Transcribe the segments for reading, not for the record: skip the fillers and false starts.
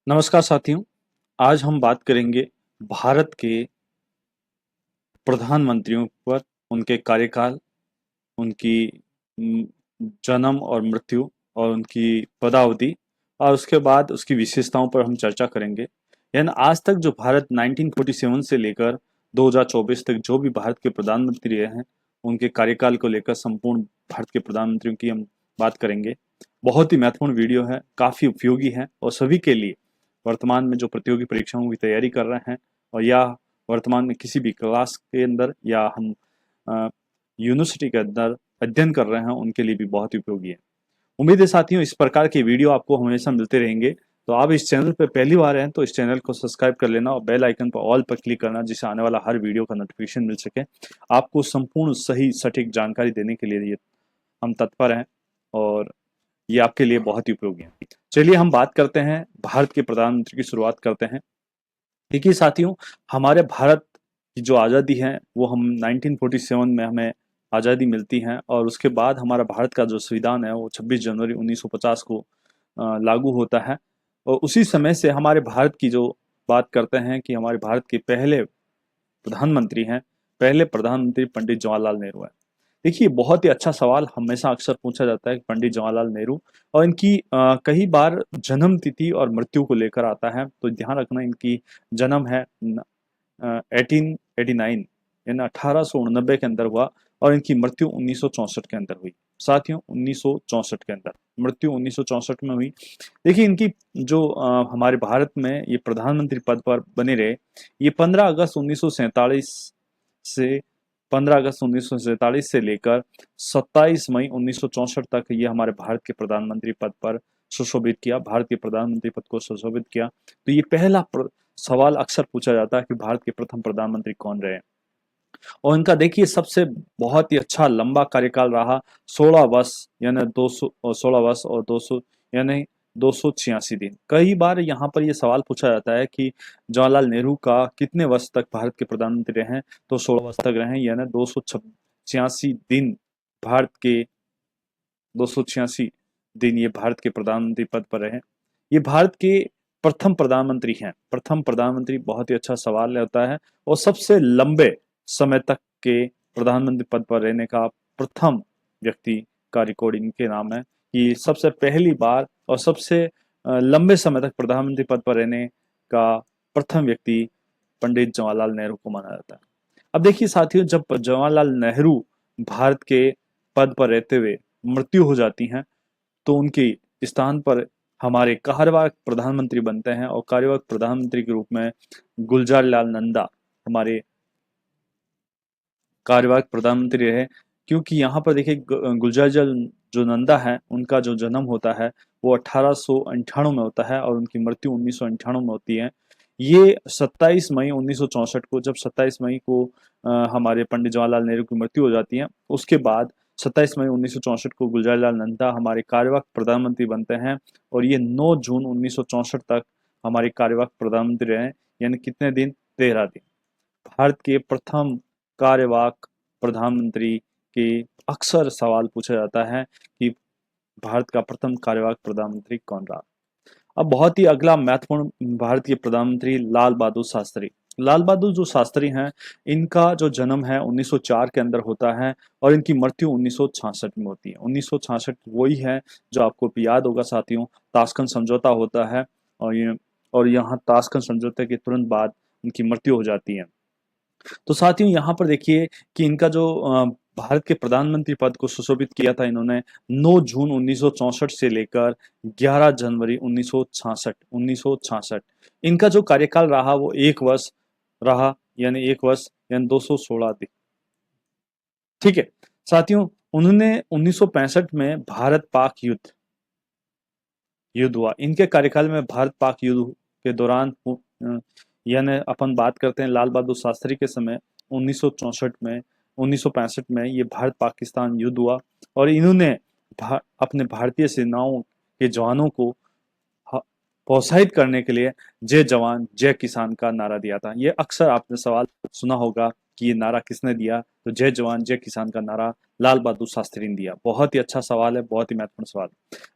नमस्कार साथियों। आज हम बात करेंगे भारत के प्रधानमंत्रियों पर, उनके कार्यकाल, उनकी उम, जन्म और मृत्यु और उनकी पदावधि और उसके बाद उसकी विशेषताओं पर हम चर्चा करेंगे। यानी आज तक जो भारत 1947 से लेकर 2024 तक जो भी भारत के प्रधानमंत्री रहे हैं, उनके कार्यकाल को लेकर संपूर्ण भारत के प्रधानमंत्रियों की हम बात करेंगे। बहुत ही महत्वपूर्ण वीडियो है, काफ़ी उपयोगी है और सभी के लिए वर्तमान में जो प्रतियोगी परीक्षाओं की तैयारी कर रहे हैं और या वर्तमान में किसी भी क्लास के अंदर या हम यूनिवर्सिटी के अंदर अध्ययन कर रहे हैं, उनके लिए भी बहुत उपयोगी है। उम्मीद है साथियों इस प्रकार के वीडियो आपको हमेशा मिलते रहेंगे। तो आप इस चैनल पर पहली बार हैं तो इस चैनल को सब्सक्राइब कर लेना और बेल आइकन पर ऑल पर क्लिक करना, जिससे आने वाला हर वीडियो का नोटिफिकेशन मिल सके। आपको संपूर्ण सही सटीक जानकारी देने के लिए ये हम तत्पर हैं और ये आपके लिए बहुत ही उपयोगी है। चलिए हम बात करते हैं, भारत के प्रधानमंत्री की शुरुआत करते हैं। देखिए साथियों, हमारे भारत की जो आज़ादी है वो हम 1947 में हमें आज़ादी मिलती है और उसके बाद हमारा भारत का जो संविधान है वो 26 जनवरी 1950 को लागू होता है। और उसी समय से हमारे भारत की जो बात करते हैं कि हमारे भारत के पहले प्रधानमंत्री हैं, पहले प्रधानमंत्री पंडित जवाहरलाल नेहरू हैं। देखिए बहुत ही अच्छा सवाल हमेशा अक्सर पूछा जाता है कि पंडित जवाहरलाल नेहरू और इनकी कई बार जन्म तिथि और मृत्यु को लेकर आता है, तो ध्यान रखना इनकी जन्म है 1889 यानी 1889 के अंदर हुआ और इनकी मृत्यु 1964 के अंदर हुई। साथियों 1964 के अंदर मृत्यु 1964 में हुई। देखिए इनकी जो हमारे भारत में ये प्रधानमंत्री पद पर बने रहे, ये 15 अगस्त 1947 से 15 अगस्त 1947 से लेकर 27 मई 1964 तक ये हमारे भारत के प्रधानमंत्री पद पर सुशोभित किया, भारत के प्रधानमंत्री पद को सुशोभित किया। तो ये पहला सवाल अक्सर पूछा जाता है कि भारत के प्रथम प्रधानमंत्री कौन रहे। और इनका देखिए सबसे बहुत ही अच्छा लंबा कार्यकाल रहा, 16 वर्ष यानी 200 16 वर्ष और 200 यानी 286 दिन। कई बार यहाँ पर ये सवाल पूछा जाता है कि जवाहरलाल नेहरू का कितने वर्ष तक भारत के प्रधानमंत्री रहे हैं, तो 16 वर्ष तक रहे यानी 286 दिन भारत के 286 दिन ये भारत के प्रधानमंत्री पद पर रहे। ये भारत के प्रथम प्रधानमंत्री हैं। प्रथम प्रधानमंत्री बहुत ही अच्छा सवाल होता है और सबसे लंबे समय तक के प्रधानमंत्री पद पर रहने का प्रथम व्यक्ति का रिकॉर्ड इनके नाम है कि सबसे पहली बार और सबसे लंबे समय तक प्रधानमंत्री पद पर रहने का प्रथम व्यक्ति पंडित जवाहरलाल नेहरू को माना जाता है। अब देखिए साथियों, जब जवाहरलाल नेहरू भारत के पद पर रहते हुए मृत्यु हो जाती है तो उनके स्थान पर हमारे कार्यवाहक प्रधानमंत्री बनते हैं और कार्यवाहक प्रधानमंत्री के रूप में गुलजार लाल नंदा हमारे कार्यवाहक प्रधानमंत्री रहे। क्योंकि यहाँ पर देखिए गुलजार जो नंदा है उनका जो जन्म होता है वो 1898 में होता है और उनकी मृत्यु 1998 में होती है। ये 27 मई 1964 को, जब 27 मई को हमारे पंडित जवाहरलाल नेहरू की मृत्यु हो जाती है, उसके बाद 27 मई 1964 को गुलजारीलाल नंदा हमारे कार्यवाहक प्रधानमंत्री बनते हैं और ये 9 जून 1964 तक हमारे कार्यवाहक प्रधानमंत्री रहे। यानी कितने दिन? 13 दिन। भारत के प्रथम कार्यवाहक प्रधानमंत्री के अक्सर सवाल पूछा जाता है कि भारत का प्रथम कार्यवाहक प्रधानमंत्री कौन रहा। अब बहुत ही अगला महत्वपूर्ण भारत के प्रधानमंत्री लाल बहादुर शास्त्री। लाल बहादुर जो शास्त्री हैं, इनका जो जन्म है 1904 के अंदर होता है और इनकी मृत्यु 1966 में होती है। 1966 वही है जो आपको याद होगा साथियों, ताशकंद समझौता होता है और यहाँ ताशकंद समझौते के तुरंत बाद उनकी मृत्यु हो जाती है। तो साथियों यहाँ पर देखिए कि इनका जो भारत के प्रधानमंत्री पद को सुशोभित किया था इन्होंने 9 जून 1964 से लेकर 11 जनवरी 1966। इनका जो कार्यकाल रहा वो 1 वर्ष रहा, यानी 1 वर्ष यानी 216 दिन। ठीक है साथियों, उन्होंने 1965 में भारत पाक युद्ध हुआ। इनके कार्यकाल में भारत पाक युद्ध के दौरान यानी अपन बात करते हैं लाल बहादुर शास्त्री के समय 1964 में 1965 में ये भारत पाकिस्तान युद्ध हुआ और इन्होंने अपने भारतीय सेनाओं के जवानों को प्रोत्साहित करने के लिए जय जवान जय किसान का नारा दिया था। ये अक्सर आपने सवाल सुना होगा कि ये नारा किसने दिया, तो जय जवान जय किसान का नारा लाल बहादुर शास्त्री ने दिया। बहुत ही अच्छा सवाल है, बहुत ही महत्वपूर्ण सवाल।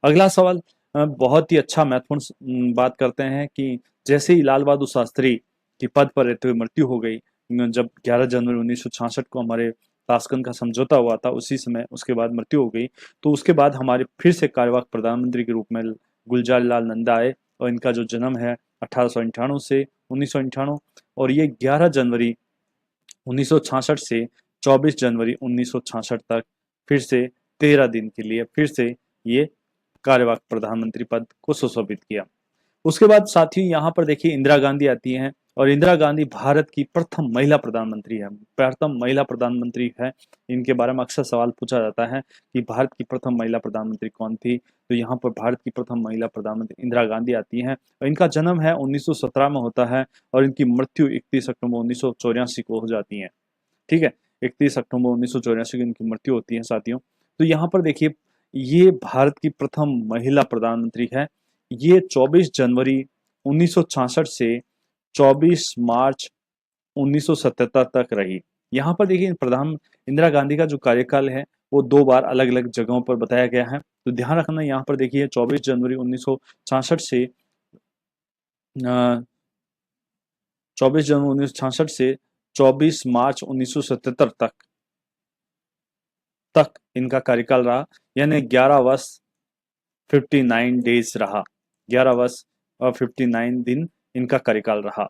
अगला सवाल बहुत ही अच्छा महत्वपूर्ण बात करते हैं कि जैसे ही लाल बहादुर शास्त्री की पद पर रहते हुए मृत्यु हो गई, जब 11 जनवरी 1966 को हमारे ताशकंद का समझौता हुआ था, उसी समय उसके बाद मृत्यु हो गई। तो उसके बाद हमारे फिर से कार्यवाहक प्रधानमंत्री के रूप में गुलजार लाल नंदा आए, और इनका जो जन्म है 1898 से 1998, और ये 11 जनवरी 1966 से 24 जनवरी 1966 तक फिर से 13 दिन के लिए फिर से ये कार्यवाहक प्रधानमंत्री पद को सुशोभित किया। उसके बाद साथियों यहाँ पर देखिए इंदिरा गांधी आती हैं, और इंदिरा गांधी भारत की प्रथम महिला प्रधानमंत्री है, प्रथम महिला प्रधानमंत्री है। इनके बारे में अक्सर सवाल पूछा जाता है कि भारत की प्रथम महिला प्रधानमंत्री कौन थी, तो यहाँ पर भारत की प्रथम महिला प्रधानमंत्री इंदिरा गांधी आती हैं, और इनका जन्म है 1917 में होता है, और इनकी मृत्यु 31 अक्टूबर 1984 को हो जाती है। ठीक है, 31 अक्टूबर 1984 को इनकी मृत्यु होती है साथियों। तो यहाँ पर देखिए ये भारत की प्रथम महिला प्रधानमंत्री है। ये 24 जनवरी 1966 से 24 मार्च 1977 तक रही। यहाँ पर देखिए प्रधान इंदिरा गांधी का जो कार्यकाल है वो 2 बार अलग अलग जगहों पर बताया गया है। तो ध्यान रखना यहाँ पर देखिए 24 जनवरी 1966 से 24 जनवरी 1966 से 24 मार्च 1977 तक इनका कार्यकाल रहा, यानी 11 वर्ष 59 डेज रहा, 11 वर्ष और 59 दिन इनका कार्यकाल रहा।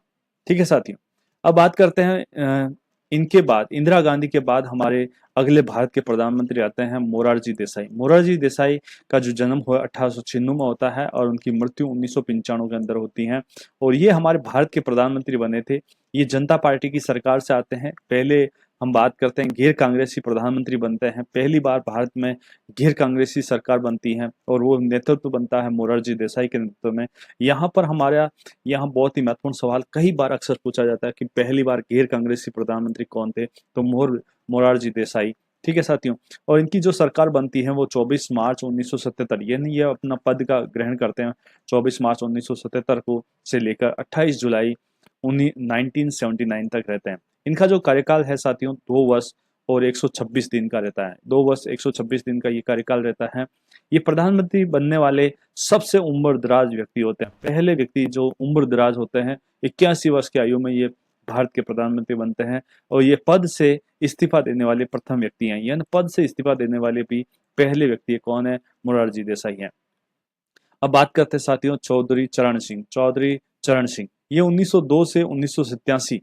ठीक है साथियों, अब बात करते हैं इनके बाद, इंदिरा गांधी के बाद हमारे अगले भारत के प्रधानमंत्री आते हैं मोरारजी देसाई। मोरारजी देसाई का जो जन्म हुआ 1896 में होता है, और उनकी मृत्यु 1995 के अंदर होती है, और ये हमारे भारत के प्रधानमंत्री बने थे। ये जनता पार्टी की सरकार से आते हैं। पहले हम बात करते हैं गैर कांग्रेसी प्रधानमंत्री बनते हैं, पहली बार भारत में गैर कांग्रेसी सरकार बनती है, और वो नेतृत्व बनता है मोरारजी देसाई के नेतृत्व में। यहाँ पर हमारा यहाँ बहुत ही महत्वपूर्ण सवाल कई बार अक्सर पूछा जाता है कि पहली बार गैर कांग्रेसी प्रधानमंत्री कौन थे, तो मोरारजी देसाई। ठीक है साथियों, और इनकी जो सरकार बनती है वो 24 मार्च 1977, यानी ये अपना पद का ग्रहण करते हैं 24 मार्च 1977 को से लेकर 28 जुलाई 1979 तक रहते हैं। इनका जो कार्यकाल है साथियों 2 वर्ष और 126 दिन का रहता है, 2 वर्ष 126 दिन का ये कार्यकाल रहता है। ये प्रधानमंत्री बनने वाले सबसे उम्र दराज व्यक्ति होते हैं, पहले व्यक्ति जो उम्र दराज होते हैं, 81 वर्ष की आयु में ये भारत के प्रधानमंत्री बनते हैं, और ये पद से इस्तीफा देने वाले प्रथम व्यक्ति हैं, यानी पद से इस्तीफा देने वाले भी पहले व्यक्ति कौन है, मोरारजी देसाई हैं। अब बात करते हैं साथियों चौधरी चरण सिंह। चौधरी चरण सिंह ये 1902 से 1987,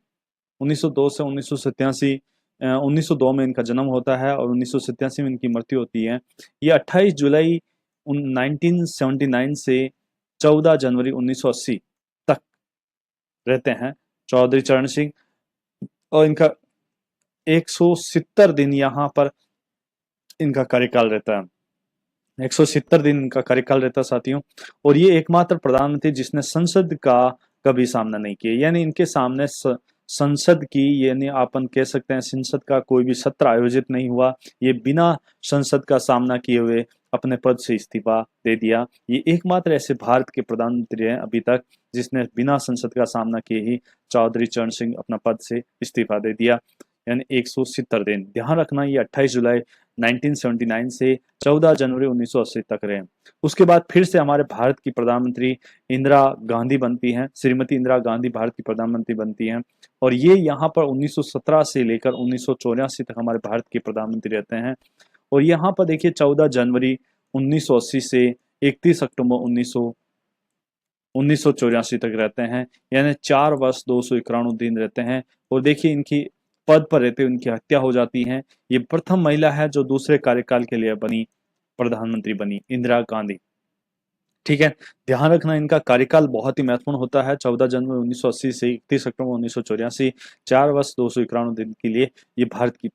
1902 से 1987, 1902 में इनका जन्म होता है, और 1987 में इनकी मृत्यु होती है। ये 28 जुलाई 1979 से 14 जनवरी 1980 तक रहते हैं चौधरी चरण सिंह, और इनका 170 दिन यहाँ पर इनका कार्यकाल रहता है, 170 दिन इनका कार्यकाल रहता है साथियों। और ये एकमात्र प्रधानमंत्री जिसने संसद का कभी सामना नहीं किया, यानी इनके सामने संसद की, यानी अपन कह सकते हैं संसद का कोई भी सत्र आयोजित नहीं हुआ। ये बिना संसद का सामना किए हुए अपने पद से इस्तीफा दे दिया। ये एकमात्र ऐसे भारत के प्रधानमंत्री हैं अभी तक जिसने बिना संसद का सामना किए ही चौधरी चरण सिंह अपना पद से इस्तीफा दे दिया, यानी 170 दिन। ध्यान रखना ये 28 जुलाई 1979 से 14 जनवरी 1980 तक रहे। उसके बाद फिर से हमारे भारत की प्रधानमंत्री इंदिरा गांधी बनती हैं, श्रीमती इंदिरा गांधी भारत की प्रधानमंत्री बनती हैं, और ये यहाँ पर 1917 से लेकर 1984 तक हमारे भारत के प्रधानमंत्री रहते हैं। और यहाँ पर देखिए 14 जनवरी 1980 से 31 अक्टूबर 1984 तक रहते हैं, यानी 4 वर्ष 291 दिन रहते हैं। और देखिए इनकी पद पर रहते उनकी हत्या हो जाती है। ये प्रथम महिला है जो दूसरे कार्यकाल के लिए बनी प्रधानमंत्री बनी, इंदिरा गांधी। ठीक है, ध्यान रखना इनका कार्यकाल बहुत ही महत्वपूर्ण होता है। 14 जनवरी 1980 से 31 अक्टूबर 1984, 4 वर्ष 291 दिन के लिए ये भारत की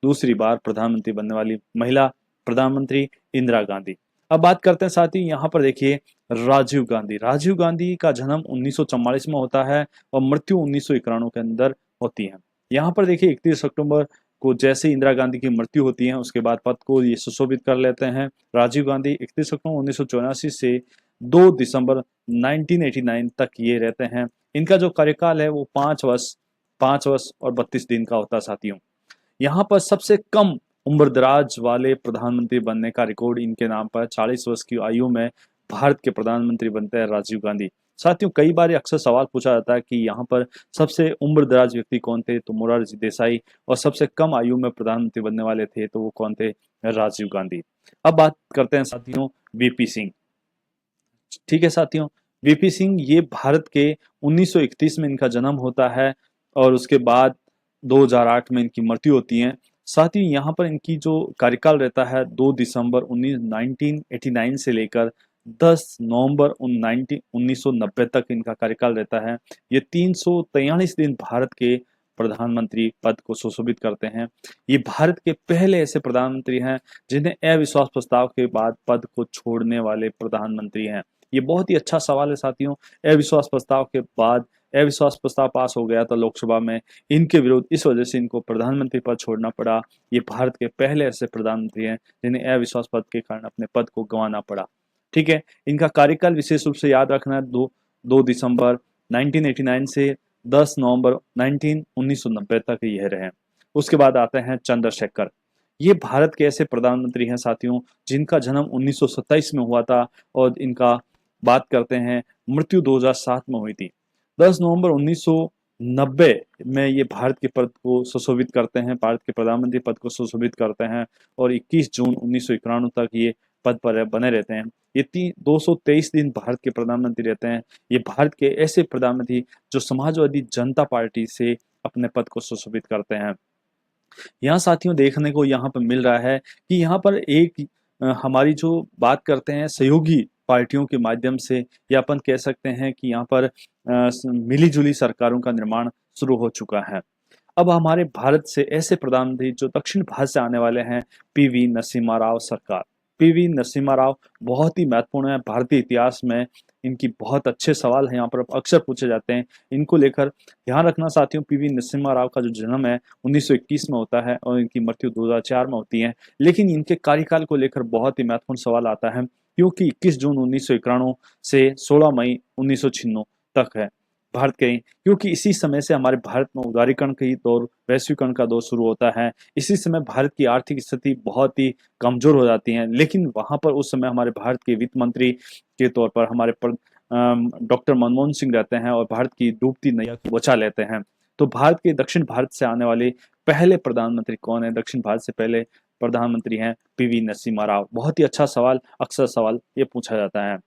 दूसरी बार प्रधानमंत्री बनने वाली महिला प्रधानमंत्री इंदिरा गांधी। अब बात करते हैं साथ ही यहाँ पर देखिए राजीव गांधी। राजीव गांधी का जन्म 1944 में होता है, और मृत्यु 1991 के अंदर होती है। यहाँ पर देखिए 31 अक्टूबर को जैसे इंदिरा गांधी की मृत्यु होती है उसके बाद पद को ये सुशोभित कर लेते हैं राजीव गांधी। 31 अक्टूबर 1984 से 2 दिसंबर 1989 तक ये रहते हैं। इनका जो कार्यकाल है वो 5 वर्ष और 32 दिन का होता है साथियों। यहाँ पर सबसे कम उम्र दराज वाले प्रधानमंत्री बनने का रिकॉर्ड इनके नाम पर 40 वर्ष की आयु में भारत के प्रधानमंत्री बनते हैं राजीव गांधी। साथियों, कई बार अक्सर सवाल पूछा जाता है कि यहाँ पर सबसे उम्रदराज व्यक्ति कौन थे, तो मोरारजी देसाई, और सबसे कम आयु में प्रधानमंत्री बनने वाले थे तो वो कौन थे, राजीव गांधी। अब बात करते हैं साथियों वीपी सिंह। ठीक है साथियों, वीपी सिंह ये भारत के 1931 में इनका जन्म होता है और उसके बाद 2008 में इनकी मृत्यु होती है। साथ ही यहाँ पर इनकी जो कार्यकाल रहता है 2 दिसंबर 1989 से लेकर 10 नवंबर 1990 तक इनका कार्यकाल रहता है। ये 343 दिन भारत के प्रधानमंत्री पद को सुशोभित करते हैं। ये भारत के पहले ऐसे प्रधानमंत्री हैं जिन्हें अविश्वास प्रस्ताव के बाद पद को छोड़ने वाले प्रधानमंत्री हैं। ये बहुत ही अच्छा सवाल है साथियों। अविश्वास प्रस्ताव के बाद अविश्वास प्रस्ताव पास हो गया था लोकसभा में इनके विरुद्ध, इस वजह से इनको प्रधानमंत्री पद छोड़ना पड़ा। ये भारत के पहले ऐसे प्रधानमंत्री हैं जिन्हें अविश्वास पद के कारण अपने पद को गंवाना पड़ा। ठीक है, इनका कार्यकाल विशेष रूप से याद रखना, 2 दिसंबर 1989 से 10 नवंबर 1990 तक यह रहे। उसके बाद आते हैं चंद्रशेखर। ये भारत के ऐसे प्रधानमंत्री हैं साथियों जिनका जन्म 1927 में हुआ था और इनका बात करते हैं मृत्यु 2007 में हुई थी। 10 नवंबर 1990 में ये भारत के पद को सुशोभित करते हैं, भारत के प्रधानमंत्री पद को सुशोभित करते हैं और 21 जून 1991 तक ये पद पर बने रहते हैं। ये 223 दिन भारत के प्रधानमंत्री रहते हैं। ये भारत के ऐसे प्रधानमंत्री जो समाजवादी जनता पार्टी से अपने पद को सुशोभित करते हैं। यहाँ साथियों देखने को यहाँ पर मिल रहा है कि यहाँ पर एक हमारी जो बात करते हैं सहयोगी पार्टियों के माध्यम से, या अपन कह सकते हैं कि यहाँ पर मिलीजुली सरकारों का निर्माण शुरू हो चुका है। अब हमारे भारत से ऐसे प्रधानमंत्री जो दक्षिण भारत से आने वाले हैं, पीवी नरसिम्हा राव सरकार। पीवी नरसिम्हा राव बहुत ही महत्वपूर्ण है भारतीय इतिहास में। इनकी बहुत अच्छे सवाल हैं यहाँ पर अक्सर पूछे जाते हैं, इनको लेकर ध्यान रखना साथियों। पीवी नरसिम्हा राव का जो जन्म है 1921 में होता है और इनकी मृत्यु 2004 में होती है। लेकिन इनके कार्यकाल को लेकर बहुत ही महत्वपूर्ण सवाल आता है, क्योंकि 21 जून 1991 से 16 मई 1996 तक है भारत के, क्योंकि इसी समय से हमारे भारत में उदारीकरण की दौर, वैश्वीकरण का दौर शुरू होता है। इसी समय भारत की आर्थिक स्थिति बहुत ही कमजोर हो जाती है, लेकिन वहां पर उस समय हमारे भारत के वित्त मंत्री के तौर पर हमारे डॉक्टर मनमोहन सिंह रहते हैं और भारत की डूबती नैया को बचा लेते हैं। तो भारत के दक्षिण भारत से आने वाले पहले प्रधानमंत्री कौन है? दक्षिण भारत से पहले प्रधानमंत्री हैं पीवी नरसिम्हा राव। बहुत ही अच्छा सवाल, अक्सर सवाल ये पूछा जाता है।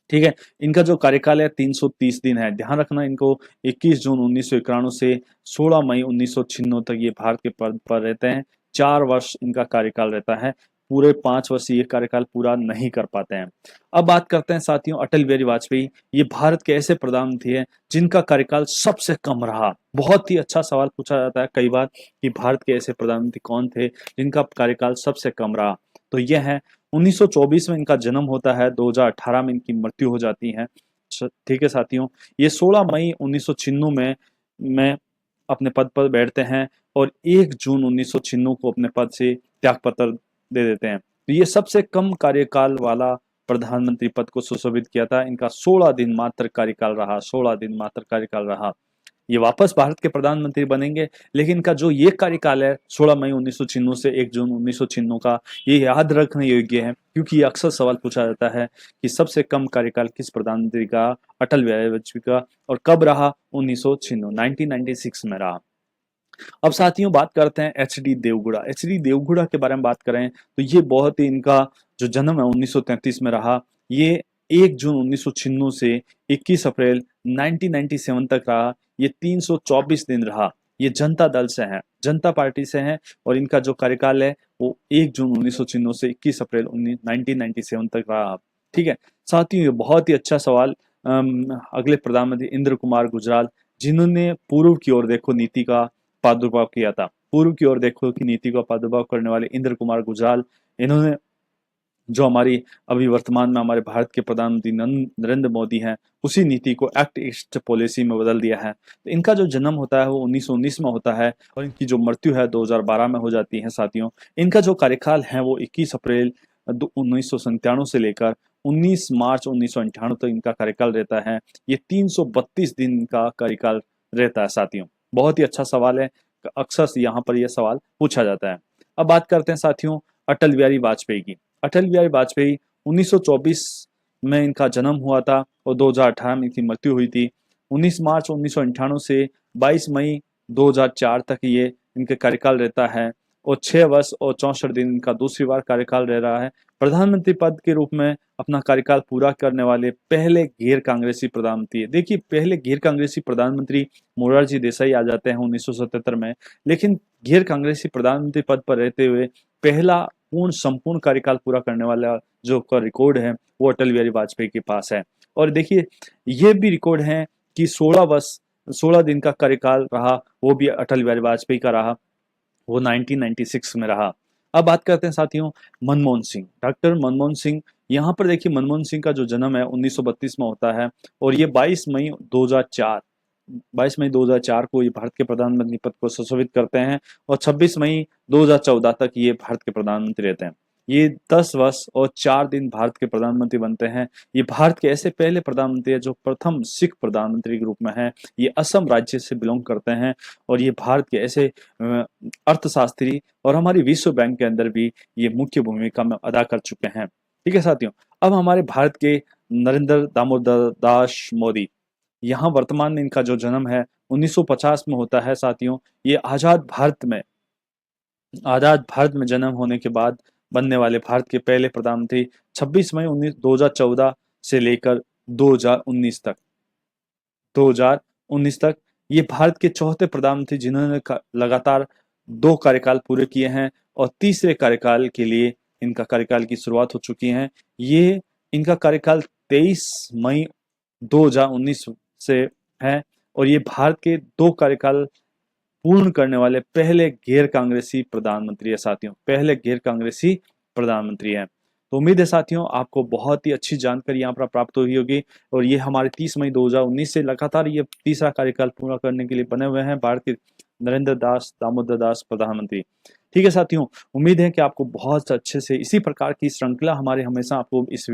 ठीक है, इनका जो कार्यकाल है 330 दिन है। ध्यान रखना, इनको 21 जून 1991 से 16 मई 1996 तक ये भारत के पद पर रहते हैं। 4 वर्ष इनका कार्यकाल रहता है, पूरे 5 वर्ष ये कार्यकाल पूरा नहीं कर पाते हैं। अब बात करते हैं साथियों अटल बिहारी वाजपेयी। ये भारत के ऐसे प्रधानमंत्री हैं जिनका कार्यकाल सबसे कम रहा। बहुत ही अच्छा सवाल पूछा जाता है कई बार कि भारत के ऐसे प्रधानमंत्री कौन थे जिनका कार्यकाल सबसे कम रहा, तो यह है 1924 में इनका जन्म होता है, 2018 में इनकी मृत्यु हो जाती है। ठीक है साथियों, ये 16 मई 1996 में अपने पद पर बैठते हैं और 1 जून 1996 को अपने पद से त्यागपत्र दे देते हैं। तो ये सबसे कम कार्यकाल वाला प्रधानमंत्री पद को सुशोभित किया था। इनका 16 दिन मात्र कार्यकाल रहा, 16 दिन मात्र कार्यकाल रहा। ये वापस भारत के प्रधानमंत्री बनेंगे, लेकिन इनका जो ये कार्यकाल है 16 मई 1996 से 1 जून 1996 का, ये याद रखने योग्य है, क्योंकि ये अक्सर सवाल पूछा जाता है कि सबसे कम कार्यकाल किस प्रधानमंत्री का? अटल बिहारी वाजपेयी का। और कब रहा? 1996 में रहा। अब साथियों बात करते हैं एच डी देवगुड़ा। एच डी देवगुड़ा के बारे में बात करें तो ये बहुत ही, इनका जो जन्म है 1933 में रहा। ये 1 जून 1996 से 21 अप्रैल 1997 तक रहा। ये 324 दिन रहा। ये जनता दल से हैं, जनता पार्टी से हैं और इनका जो कार्यकाल है वो 1 जून 1996 से 21 अप्रैल 1997 तक रहा। ठीक है साथियों, ये बहुत ही अच्छा सवाल। अगले प्रधानमंत्री इंद्र कुमार गुजराल, जिन्होंने पूर्व की ओर देखो नीति का प्रादुर्भाव किया था। पूर्व की ओर देखो की नीति का प्रादुर्भाव करने वाले इंद्र कुमार गुजराल, इन्होंने जो हमारी अभी वर्तमान में हमारे भारत के प्रधानमंत्री नरेंद्र मोदी हैं, उसी नीति को एक्ट ईस्ट पॉलिसी में बदल दिया है। तो इनका जो जन्म होता है वो 1919 में होता है और इनकी जो मृत्यु है 2012 में हो जाती है साथियों। इनका जो कार्यकाल है वो 21 अप्रैल 1997 से लेकर 19 मार्च 1998 तक इनका कार्यकाल रहता है। ये 332 दिन का कार्यकाल रहता है साथियों। बहुत ही अच्छा सवाल है, अक्सर यहाँ पर यह सवाल पूछा जाता है। अब बात करते हैं साथियों अटल बिहारी वाजपेयी की। अटल बिहारी वाजपेयी 1924 में इनका जन्म हुआ था और 2018 में इनकी मृत्यु हुई थी। 19 मार्च 1998 से 22 मई 2004 तक ये इनके कार्यकाल रहता है और 6 वर्ष और 64 दिन इनका दूसरी बार कार्यकाल रह रहा है। प्रधानमंत्री पद के रूप में अपना कार्यकाल पूरा करने वाले पहले गैर कांग्रेसी प्रधानमंत्री है। देखिए, पहले गैर कांग्रेसी प्रधानमंत्री मोरारजी देसाई आ जाते हैं 1977 में, लेकिन गैर कांग्रेसी प्रधानमंत्री पद पर रहते हुए पहला संपूर्ण कार्यकाल पूरा करने वाला जो का रिकॉर्ड है वो अटल बिहारी वाजपेयी के पास है। और देखिए, ये भी रिकॉर्ड है कि 16 दिन का कार्यकाल रहा, वो भी अटल बिहारी वाजपेयी का रहा, वो 1996 में रहा। अब बात करते हैं साथियों मनमोहन सिंह, डॉक्टर मनमोहन सिंह। यहाँ पर देखिए, मनमोहन सिंह का जो जन्म है 1932 में होता है और ये 22 मई 2004 को ये भारत के प्रधानमंत्री पद को सुशोभित करते हैं और 26 मई 2014 तक ये भारत के प्रधानमंत्री रहते हैं। ये 10 वर्ष और 4 दिन भारत के प्रधानमंत्री बनते हैं। ये भारत के ऐसे पहले प्रधानमंत्री है जो प्रथम सिख प्रधानमंत्री के रूप में है। ये असम राज्य से बिलोंग करते हैं और ये भारत के ऐसे अर्थशास्त्री और हमारी विश्व बैंक के अंदर भी ये मुख्य भूमिका में अदा कर चुके हैं। ठीक है साथियों, अब हमारे भारत के नरेंद्र दामोदर दास मोदी, यहाँ वर्तमान में इनका जो जन्म है 1950 में होता है साथियों। ये आजाद भारत में जन्म होने के बाद बनने वाले भारत के पहले प्रधानमंत्री 26 मई 2014 से लेकर 2019 तक ये भारत के चौथे प्रधानमंत्री जिन्होंने लगातार 2 कार्यकाल पूरे किए हैं और तीसरे कार्यकाल के लिए इनका कार्यकाल की शुरुआत हो चुकी है। ये इनका कार्यकाल 23 मई 2019 से है और ये भारत के 2 कार्यकाल पूर्ण करने वाले पहले गैर कांग्रेसी प्रधानमंत्री है साथियों, पहले गैर कांग्रेसी प्रधानमंत्री हैं। तो उम्मीद है साथियों आपको बहुत ही अच्छी जानकारी यहाँ पर प्राप्त हुई होगी और ये हमारे 30 मई 2019 से लगातार ये तीसरा कार्यकाल पूरा करने के लिए बने हुए हैं भारत के नरेंद्र दामोदर दास प्रधानमंत्री। ठीक है साथियों, उम्मीद है कि आपको बहुत अच्छे से इसी प्रकार की श्रृंखला हमारे हमेशा आपको इस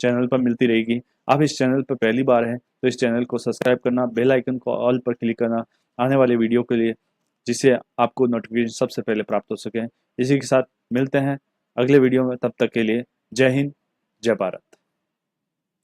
चैनल पर मिलती रहेगी। आप इस चैनल पर पहली बार हैं तो इस चैनल को सब्सक्राइब करना, बेल आइकन को ऑल पर क्लिक करना आने वाले वीडियो के लिए, जिससे आपको नोटिफिकेशन सबसे पहले प्राप्त हो सके। इसी के साथ मिलते हैं अगले वीडियो में, तब तक के लिए जय हिंद, जय भारत।